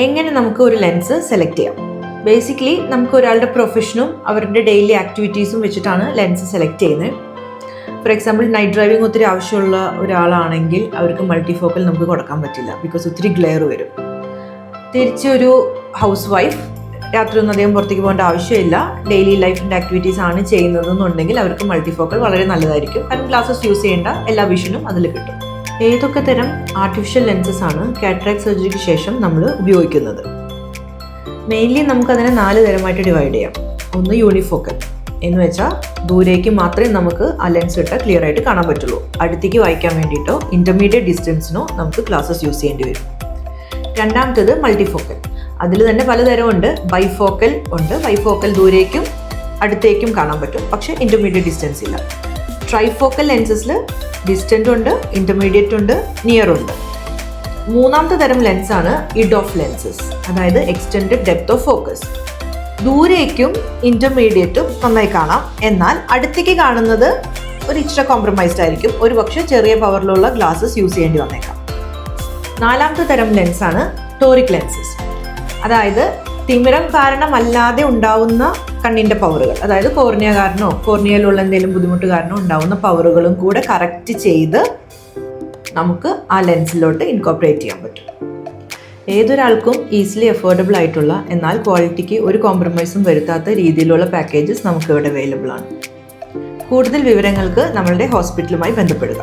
എങ്ങനെ നമുക്ക് ഒരു ലെൻസ് സെലക്ട് ചെയ്യാം? ബേസിക്കലി നമുക്ക് ഒരാളുടെ പ്രൊഫഷനും അവരുടെ ഡെയിലി ആക്ടിവിറ്റീസും വെച്ചിട്ടാണ് ലെൻസ് സെലക്ട് ചെയ്യുന്നത്. ഫോർ എക്സാമ്പിൾ നൈറ്റ് ഡ്രൈവിംഗ് ഒത്തിരി ആവശ്യമുള്ള ഒരാളാണെങ്കിൽ അവർക്ക് മൾട്ടിഫോക്കൽ നമുക്ക് കൊടുക്കാൻ പറ്റില്ല, ബിക്കോസ് ഒത്തിരി ഗ്ലെയർ വരും. തിരിച്ചൊരു ഹൗസ് വൈഫ് രാത്രിയൊന്നും അധികം പുറത്തേക്ക് പോകേണ്ട ആവശ്യമില്ല, ഡെയിലി ലൈഫിൻ്റെ ആക്ടിവിറ്റീസ് ആണ് ചെയ്യുന്നതെന്നുണ്ടെങ്കിൽ അവർക്ക് മൾട്ടിഫോക്കൽ വളരെ നല്ലതായിരിക്കും. കാരണം ഗ്ലാസസ് യൂസ് ചെയ്യേണ്ട എല്ലാ വിഷനും അതിൽ കിട്ടും. ഏതൊക്കെ തരം ആർട്ടിഫിഷ്യൽ ലെൻസസ് ആണ് കാറ്ററാക്ട് സർജറിക്ക് ശേഷം നമ്മൾ ഉപയോഗിക്കുന്നത്? മെയിൻലി നമുക്കതിനെ 4 തരമായിട്ട് ഡിവൈഡ് ചെയ്യാം. ഒന്ന് യൂണിഫോക്കൽ എന്ന് വെച്ചാൽ ദൂരേക്ക് മാത്രമേ നമുക്ക് ആ ലെൻസ് ഇട്ടാൽ ക്ലിയർ ആയിട്ട് കാണാൻ പറ്റുള്ളൂ. അടുത്തേക്ക് വായിക്കാൻ വേണ്ടിയിട്ടോ ഇൻ്റർമീഡിയറ്റ് ഡിസ്റ്റൻസിനോ നമുക്ക് ഗ്ലാസസ് യൂസ് ചെയ്യേണ്ടി വരും. രണ്ടാമത്തേത് മൾട്ടിഫോക്കൽ. അതിൽ തന്നെ പലതരമുണ്ട്. ബൈഫോക്കൽ ഉണ്ട്. ബൈഫോക്കൽ ദൂരേക്കും അടുത്തേക്കും കാണാൻ പറ്റും, പക്ഷേ ഇൻ്റർമീഡിയറ്റ് ഡിസ്റ്റൻസ് ഇല്ല. ട്രൈഫോക്കൽ ലെൻസസിൽ ഡിസ്റ്റൻ്റ് ഉണ്ട്, ഇൻ്റർമീഡിയറ്റ് ഉണ്ട്, നിയർ ഉണ്ട്. മൂന്നാമത്തെ തരം ലെൻസാണ് ഇഡ് ഓഫ് ലെൻസസ്, അതായത് എക്സ്റ്റെൻഡഡ് ഡെപ്ത് ഓഫ് ഫോക്കസ്. ദൂരേക്കും ഇൻ്റർമീഡിയറ്റും നന്നായി കാണാം, എന്നാൽ അടുത്തേക്ക് കാണുന്നത് ഒരു ഇച്ചിരി കോംപ്രമൈസ്ഡ് ആയിരിക്കും. ഒരു പക്ഷേ ചെറിയ പവറിലുള്ള ഗ്ലാസസ് യൂസ് ചെയ്യേണ്ടി വന്നേക്കാം. നാലാമത്തെ തരം ലെൻസാണ് ടോറിക് ലെൻസസ്, അതായത് തിമിരം കാരണമല്ലാതെ ഉണ്ടാവുന്ന കണ്ണിൻ്റെ പവറുകൾ, അതായത് കോർണിയ കാരണമോ കോർണിയയിലുള്ള എന്തെങ്കിലും ബുദ്ധിമുട്ട് കാരണമോ ഉണ്ടാവുന്ന പവറുകളും കൂടെ കറക്റ്റ് ചെയ്ത് നമുക്ക് ആ ലെൻസിലോട്ട് ഇൻകോർപ്പറേറ്റ് ചെയ്യാൻ പറ്റും. ഏതൊരാൾക്കും ഈസിലി അഫോർഡബിൾ ആയിട്ടുള്ള എന്നാൽ ക്വാളിറ്റിക്ക് ഒരു കോംപ്രമൈസും വരുത്താത്ത രീതിയിലുള്ള പാക്കേജസ് നമുക്കിവിടെ അവൈലബിൾ ആണ്. കൂടുതൽ വിവരങ്ങൾക്ക് നമ്മളുടെ ഹോസ്പിറ്റലുമായി ബന്ധപ്പെടുക.